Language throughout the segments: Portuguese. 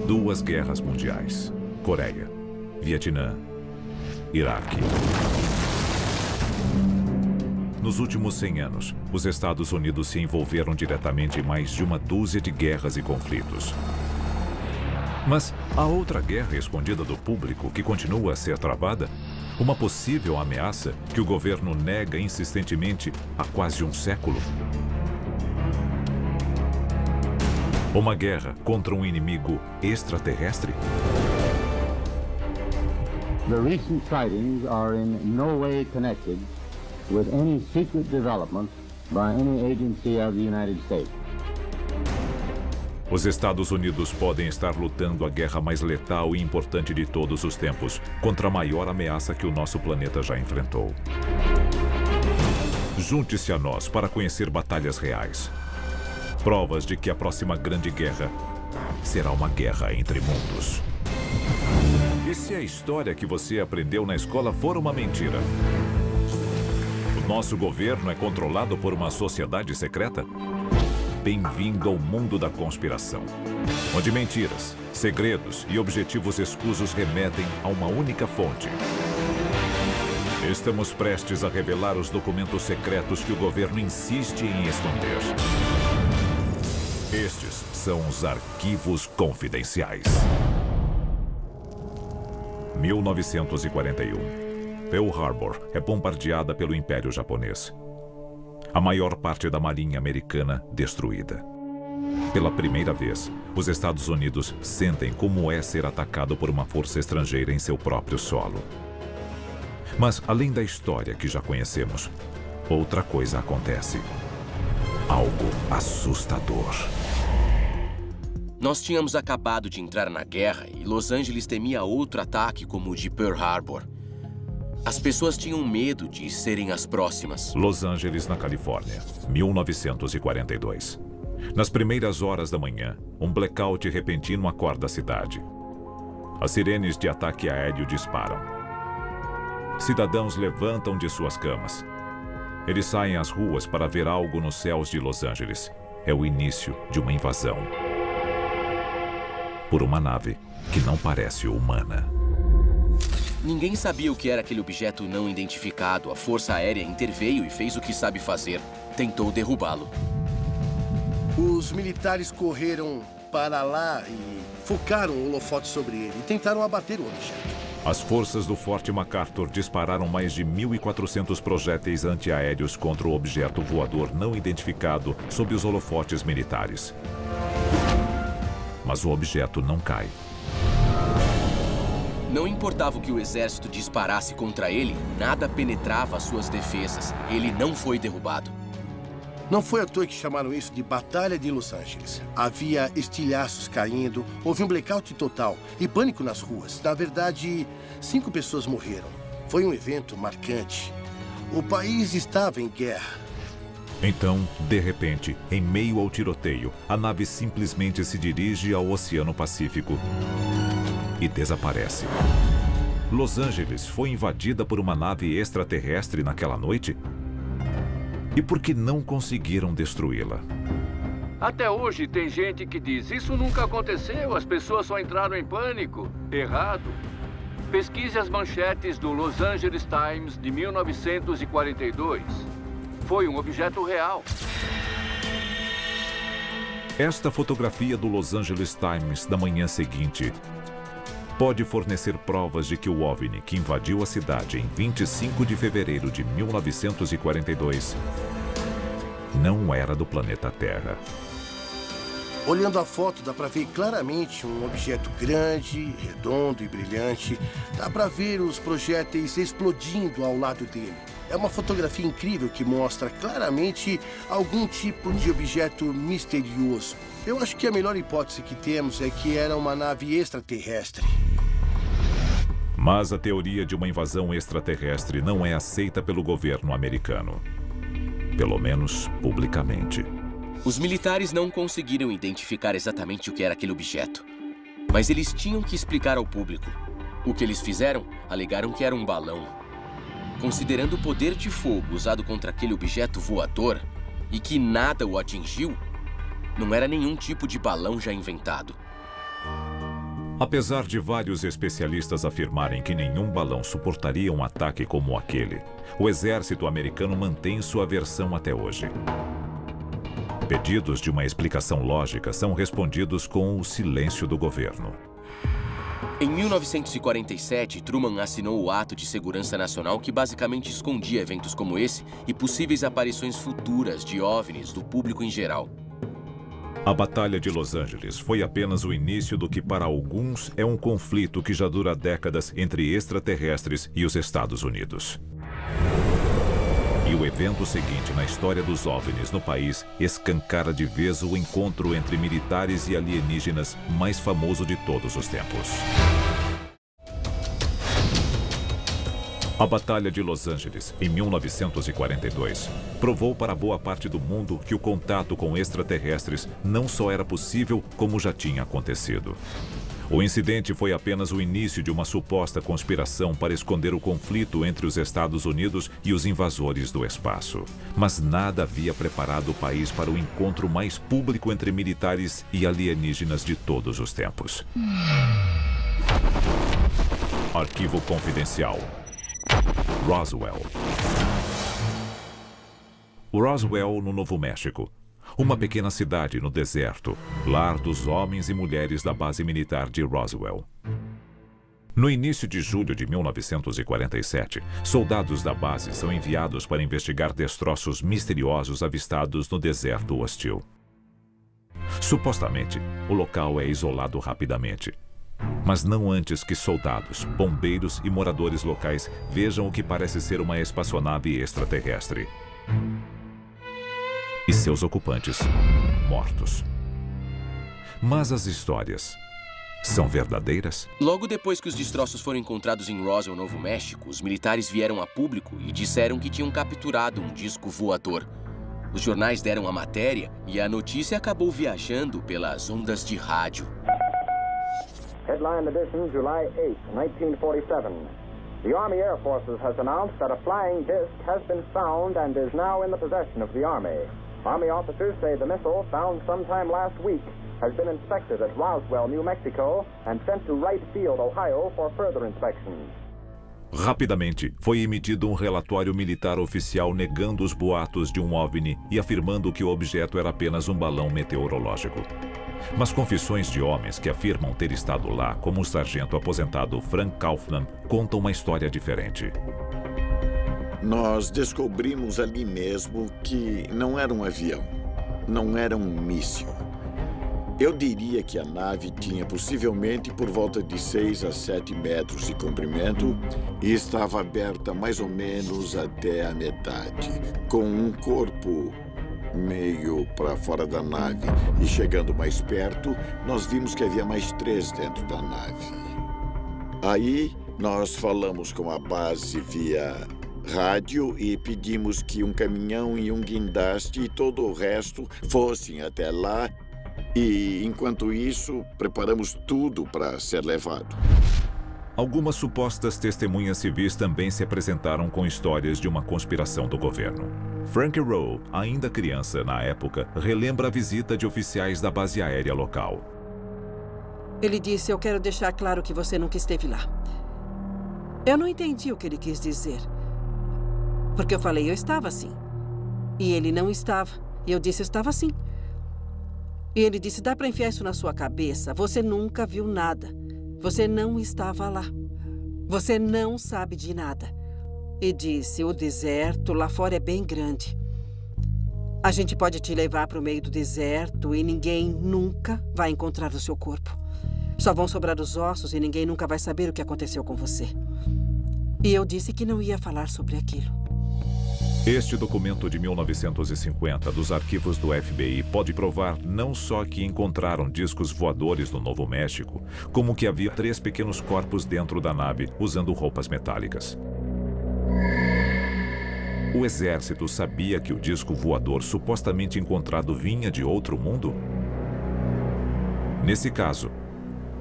2 guerras mundiais: Coreia, Vietnã, Iraque. Nos últimos 100 anos, os Estados Unidos se envolveram diretamente em mais de uma dúzia de guerras e conflitos. Mas há outra guerra escondida do público que continua a ser travada? Uma possível ameaça que o governo nega insistentemente há quase um século? Uma guerra contra um inimigo extraterrestre? The recent sightings are in no way connected with any secret development by any agency of the United States. Os Estados Unidos podem estar lutando a guerra mais letal e importante de todos os tempos contra a maior ameaça que o nosso planeta já enfrentou. Junte-se a nós para conhecer batalhas reais. Provas de que a próxima grande guerra será uma guerra entre mundos. E se a história que você aprendeu na escola for uma mentira? O nosso governo é controlado por uma sociedade secreta? Bem-vindo ao mundo da conspiração, onde mentiras, segredos e objetivos escusos remetem a uma única fonte. Estamos prestes a revelar os documentos secretos que o governo insiste em esconder. Estes são os arquivos confidenciais. 1941. Pearl Harbor é bombardeada pelo Império Japonês. A maior parte da marinha americana destruída. Pela primeira vez, os Estados Unidos sentem como é ser atacado por uma força estrangeira em seu próprio solo. Mas, além da história que já conhecemos, outra coisa acontece. Algo assustador. Nós tínhamos acabado de entrar na guerra e Los Angeles temia outro ataque como o de Pearl Harbor. As pessoas tinham medo de serem as próximas. Los Angeles, na Califórnia, 1942. Nas primeiras horas da manhã, um blackout repentino acorda a cidade. As sirenes de ataque aéreo disparam. Cidadãos levantam de suas camas. Eles saem às ruas para ver algo nos céus de Los Angeles. É o início de uma invasão. Por uma nave que não parece humana. Ninguém sabia o que era aquele objeto não identificado. A Força Aérea interveio e fez o que sabe fazer. Tentou derrubá-lo. Os militares correram para lá e focaram o holofote sobre ele e tentaram abater o objeto. As forças do Forte MacArthur dispararam mais de 1.400 projéteis antiaéreos contra o objeto voador não identificado sob os holofotes militares. Mas o objeto não cai. Não importava o que o exército disparasse contra ele, nada penetrava as suas defesas. Ele não foi derrubado. Não foi à toa que chamaram isso de Batalha de Los Angeles. Havia estilhaços caindo, houve um blackout total e pânico nas ruas. Na verdade, 5 pessoas morreram. Foi um evento marcante. O país estava em guerra. Então, de repente, em meio ao tiroteio, a nave simplesmente se dirige ao Oceano Pacífico e desaparece. Los Angeles foi invadida por uma nave extraterrestre naquela noite? E por que não conseguiram destruí-la? Até hoje tem gente que diz, isso nunca aconteceu, as pessoas só entraram em pânico. Errado. Pesquise as manchetes do Los Angeles Times de 1942. Foi um objeto real. Esta fotografia do Los Angeles Times da manhã seguinte pode fornecer provas de que o OVNI que invadiu a cidade em 25 de fevereiro de 1942 não era do planeta Terra. Olhando a foto, dá para ver claramente um objeto grande, redondo e brilhante. Dá para ver os projéteis explodindo ao lado dele. É uma fotografia incrível que mostra claramente algum tipo de objeto misterioso. Eu acho que a melhor hipótese que temos é que era uma nave extraterrestre. Mas a teoria de uma invasão extraterrestre não é aceita pelo governo americano. Pelo menos publicamente. Os militares não conseguiram identificar exatamente o que era aquele objeto. Mas eles tinham que explicar ao público. O que eles fizeram? Alegaram que era um balão. Considerando o poder de fogo usado contra aquele objeto voador e que nada o atingiu, não era nenhum tipo de balão já inventado. Apesar de vários especialistas afirmarem que nenhum balão suportaria um ataque como aquele, o exército americano mantém sua versão até hoje. Pedidos de uma explicação lógica são respondidos com o silêncio do governo. Em 1947, Truman assinou o Ato de Segurança Nacional que basicamente escondia eventos como esse e possíveis aparições futuras de OVNIs do público em geral. A Batalha de Los Angeles foi apenas o início do que para alguns é um conflito que já dura décadas entre extraterrestres e os Estados Unidos. E o evento seguinte na história dos OVNIs no país escancara de vez o encontro entre militares e alienígenas mais famoso de todos os tempos. A Batalha de Los Angeles, em 1942, provou para boa parte do mundo que o contato com extraterrestres não só era possível, como já tinha acontecido. O incidente foi apenas o início de uma suposta conspiração para esconder o conflito entre os Estados Unidos e os invasores do espaço. Mas nada havia preparado o país para o encontro mais público entre militares e alienígenas de todos os tempos. Arquivo confidencial. Roswell. Roswell, no Novo México. Uma pequena cidade no deserto, lar dos homens e mulheres da base militar de Roswell. No início de julho de 1947, soldados da base são enviados para investigar destroços misteriosos avistados no deserto hostil. Supostamente, o local é isolado rapidamente. Mas não antes que soldados, bombeiros e moradores locais vejam o que parece ser uma espaçonave extraterrestre. E seus ocupantes mortos. Mas as histórias são verdadeiras? Logo depois que os destroços foram encontrados em Roswell, Novo México, os militares vieram a público e disseram que tinham capturado um disco voador. Os jornais deram a matéria e a notícia acabou viajando pelas ondas de rádio. Headline edition, July 8, 1947. The Army Air Forces has announced that a flying disc has been found and is now in the possession of the Army. Army officers say the missile, found sometime last week, has been inspected at Roswell, New Mexico, and sent to Wright Field, Ohio, for further inspection. Rapidamente, foi emitido um relatório militar oficial negando os boatos de um OVNI e afirmando que o objeto era apenas um balão meteorológico. Mas confissões de homens que afirmam ter estado lá, como o sargento aposentado Frank Kaufman, contam uma história diferente. Nós descobrimos ali mesmo que não era um avião, não era um míssil. Eu diria que a nave tinha possivelmente por volta de 6 a 7 metros de comprimento e estava aberta mais ou menos até a metade, com um corpo meio para fora da nave. E chegando mais perto, nós vimos que havia mais 3 dentro da nave. Aí, nós falamos com a base via rádio e pedimos que um caminhão e um guindaste e todo o resto fossem até lá. E, enquanto isso, preparamos tudo para ser levado. Algumas supostas testemunhas civis também se apresentaram com histórias de uma conspiração do governo. Frank Rowe, ainda criança na época, relembra a visita de oficiais da base aérea local. Ele disse, eu quero deixar claro que você nunca esteve lá. Eu não entendi o que ele quis dizer. Porque eu falei, eu estava sim. E ele não estava. E eu disse, eu estava sim. E ele disse, dá para enfiar isso na sua cabeça. Você nunca viu nada. Você não estava lá. Você não sabe de nada. E disse, o deserto lá fora é bem grande. A gente pode te levar para o meio do deserto e ninguém nunca vai encontrar o seu corpo. Só vão sobrar os ossos e ninguém nunca vai saber o que aconteceu com você. E eu disse que não ia falar sobre aquilo. Este documento de 1950 dos arquivos do FBI pode provar não só que encontraram discos voadores no Novo México, como que havia 3 pequenos corpos dentro da nave usando roupas metálicas. O exército sabia que o disco voador supostamente encontrado vinha de outro mundo? Nesse caso,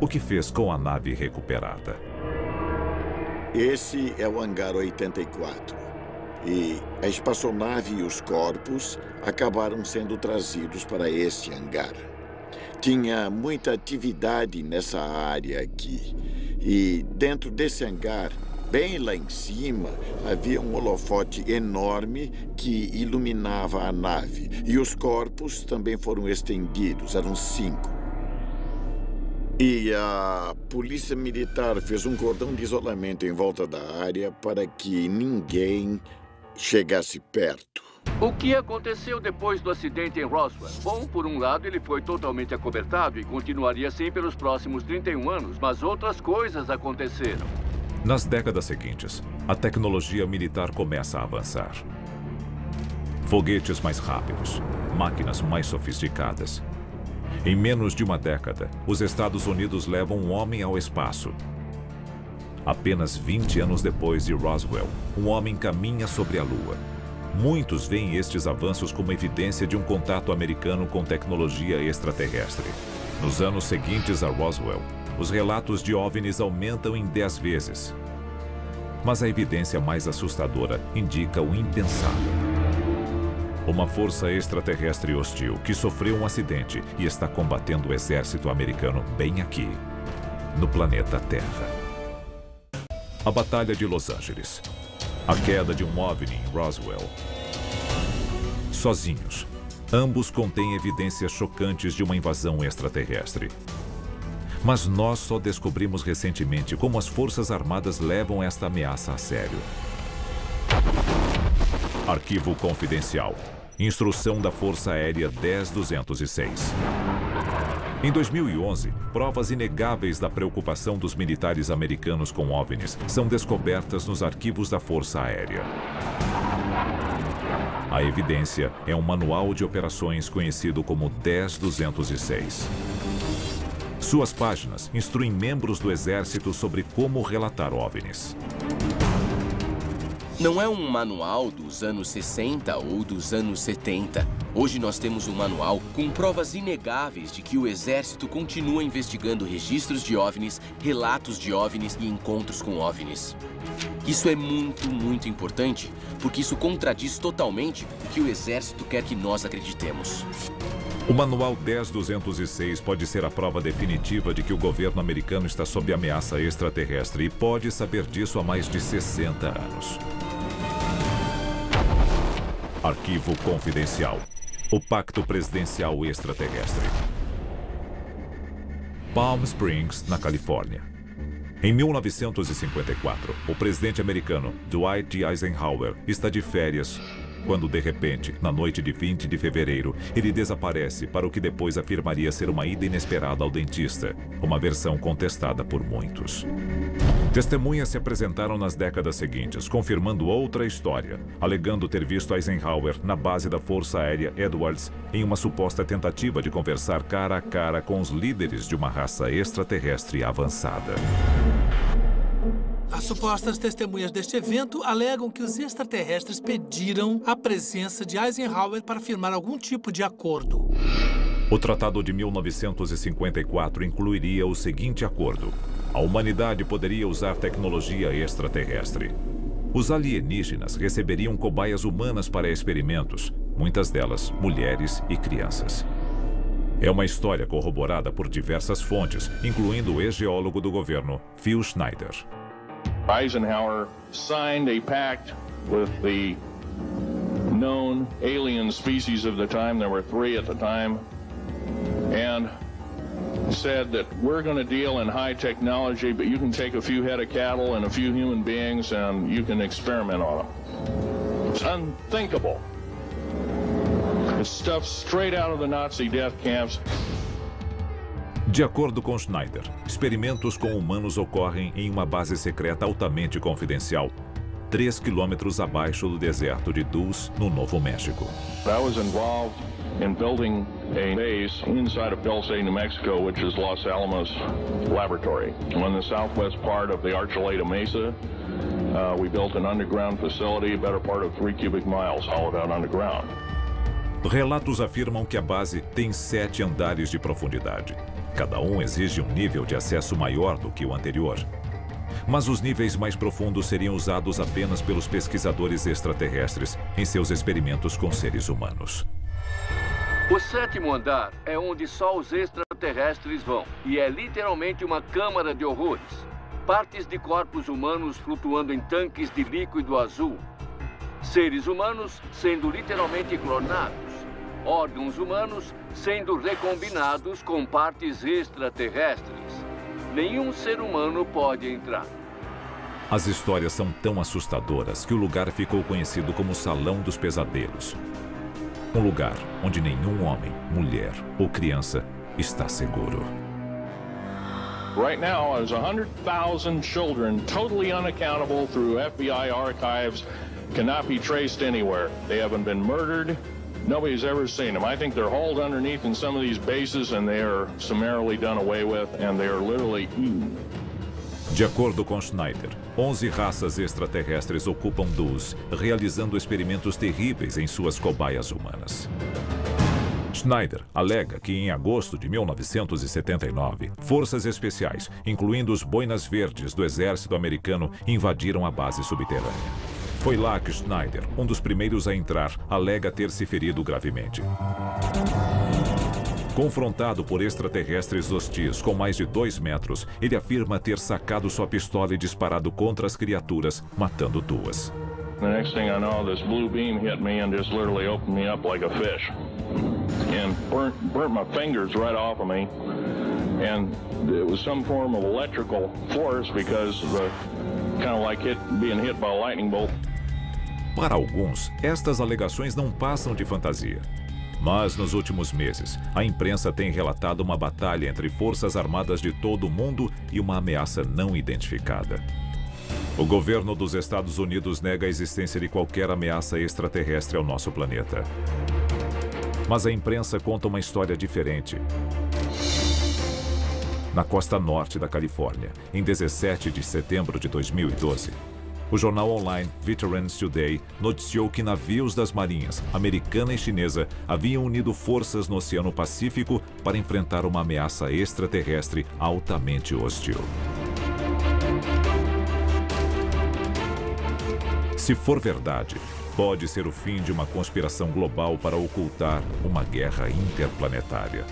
o que fez com a nave recuperada? Esse é o hangar 84. E a espaçonave e os corpos acabaram sendo trazidos para este hangar. Tinha muita atividade nessa área aqui. E dentro desse hangar, bem lá em cima, havia um holofote enorme que iluminava a nave. E os corpos também foram estendidos, eram 5. E a polícia militar fez um cordão de isolamento em volta da área para que ninguém chegasse perto. O que aconteceu depois do acidente em Roswell? Bom, por um lado, ele foi totalmente acobertado e continuaria assim pelos próximos 31 anos, mas outras coisas aconteceram. Nas décadas seguintes, a tecnologia militar começa a avançar. Foguetes mais rápidos, máquinas mais sofisticadas. Em menos de uma década, os Estados Unidos levam um homem ao espaço. Apenas 20 anos depois de Roswell, um homem caminha sobre a Lua. Muitos veem estes avanços como evidência de um contato americano com tecnologia extraterrestre. Nos anos seguintes a Roswell, os relatos de OVNIs aumentam em 10 vezes. Mas a evidência mais assustadora indica o impensável. Uma força extraterrestre hostil que sofreu um acidente e está combatendo o exército americano bem aqui, no planeta Terra. A Batalha de Los Angeles. A queda de um OVNI em Roswell. Sozinhos, ambos contêm evidências chocantes de uma invasão extraterrestre. Mas nós só descobrimos recentemente como as Forças Armadas levam esta ameaça a sério. Arquivo confidencial. Instrução da Força Aérea 10206. Em 2011, provas inegáveis da preocupação dos militares americanos com OVNIs são descobertas nos arquivos da Força Aérea. A evidência é um manual de operações conhecido como 10206. Suas páginas instruem membros do Exército sobre como relatar OVNIs. Não é um manual dos anos 60 ou dos anos 70. Hoje nós temos um manual com provas inegáveis de que o Exército continua investigando registros de OVNIs, relatos de OVNIs e encontros com OVNIs. Isso é muito importante, porque isso contradiz totalmente o que o Exército quer que nós acreditemos. O Manual 10206 pode ser a prova definitiva de que o governo americano está sob ameaça extraterrestre e pode saber disso há mais de 60 anos. Arquivo confidencial. O Pacto Presidencial Extraterrestre. Palm Springs, na Califórnia. Em 1954, o presidente americano Dwight Eisenhower está de férias quando, de repente, na noite de 20 de fevereiro, ele desaparece para o que depois afirmaria ser uma ida inesperada ao dentista, uma versão contestada por muitos. Testemunhas se apresentaram nas décadas seguintes, confirmando outra história, alegando ter visto Eisenhower na base da Força Aérea Edwards em uma suposta tentativa de conversar cara a cara com os líderes de uma raça extraterrestre avançada. As supostas testemunhas deste evento alegam que os extraterrestres pediram a presença de Eisenhower para firmar algum tipo de acordo. O Tratado de 1954 incluiria o seguinte acordo: a humanidade poderia usar tecnologia extraterrestre. Os alienígenas receberiam cobaias humanas para experimentos, muitas delas mulheres e crianças. É uma história corroborada por diversas fontes, incluindo o ex-geólogo do governo, Phil Schneider. Eisenhower signed a pact with the known alien species of the time. There were 3 at the time. And said that we're going to deal in high technology, but you can take a few head of cattle and a few human beings and you can experiment on them. It's unthinkable. It's stuff straight out of the Nazi death camps. De acordo com Schneider, experimentos com humanos ocorrem em uma base secreta altamente confidencial, 3 quilômetros abaixo do deserto de Dulce, no Novo México. I was involved in building a base inside of Dulce, New Mexico, which is Los Alamos Laboratory. On the southwest part of the Archuleta Mesa, we built an underground facility, a better part of 3 cubic miles, hollowed out underground. Relatos afirmam que a base tem 7 andares de profundidade. Cada um exige um nível de acesso maior do que o anterior. Mas os níveis mais profundos seriam usados apenas pelos pesquisadores extraterrestres em seus experimentos com seres humanos. O 7º andar é onde só os extraterrestres vão, e é literalmente uma câmara de horrores. Partes de corpos humanos flutuando em tanques de líquido azul. Seres humanos sendo literalmente clonados. Órgãos humanos sendo recombinados com partes extraterrestres. Nenhum ser humano pode entrar. As histórias são tão assustadoras que o lugar ficou conhecido como o Salão dos Pesadelos. Um lugar onde nenhum homem, mulher ou criança está seguro. Right now, there's 100,000 children totally unaccountable through FBI archives, cannot be traced anywhere. They haven't been murdered. Nobody's ever seen them. I think they're hauled underneath in some of these bases and they are summarily done away with and they are literally eaten. De acordo com Schneider, 11 raças extraterrestres ocupam Dulles, realizando experimentos terríveis em suas cobaias humanas. Schneider alega que em agosto de 1979, forças especiais, incluindo os Boinas Verdes do exército americano, invadiram a base subterrânea. Foi lá que Schneider, um dos primeiros a entrar, alega ter se ferido gravemente. Confrontado por extraterrestres hostis com mais de 2 metros, ele afirma ter sacado sua pistola e disparado contra as criaturas, matando 2. The next thing I know, this blue beam hit me and just literally opened me up like a fish. And burnt my fingers right off of me. And it was some form of electrical force because of the kind of like being hit by a lightning bolt. Para alguns, estas alegações não passam de fantasia. Mas nos últimos meses, a imprensa tem relatado uma batalha entre forças armadas de todo o mundo e uma ameaça não identificada. O governo dos Estados Unidos nega a existência de qualquer ameaça extraterrestre ao nosso planeta. Mas a imprensa conta uma história diferente. Na costa norte da Califórnia, em 17 de setembro de 2012, o jornal online Veterans Today noticiou que navios das marinhas americana e chinesa haviam unido forças no Oceano Pacífico para enfrentar uma ameaça extraterrestre altamente hostil. Se for verdade, pode ser o fim de uma conspiração global para ocultar uma guerra interplanetária.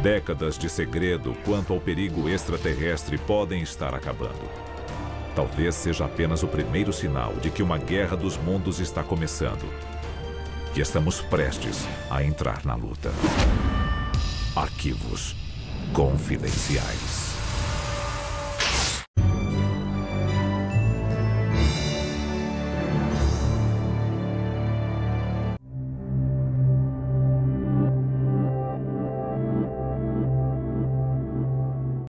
Décadas de segredo quanto ao perigo extraterrestre podem estar acabando. Talvez seja apenas o primeiro sinal de que uma guerra dos mundos está começando. E estamos prestes a entrar na luta. Arquivos Confidenciais.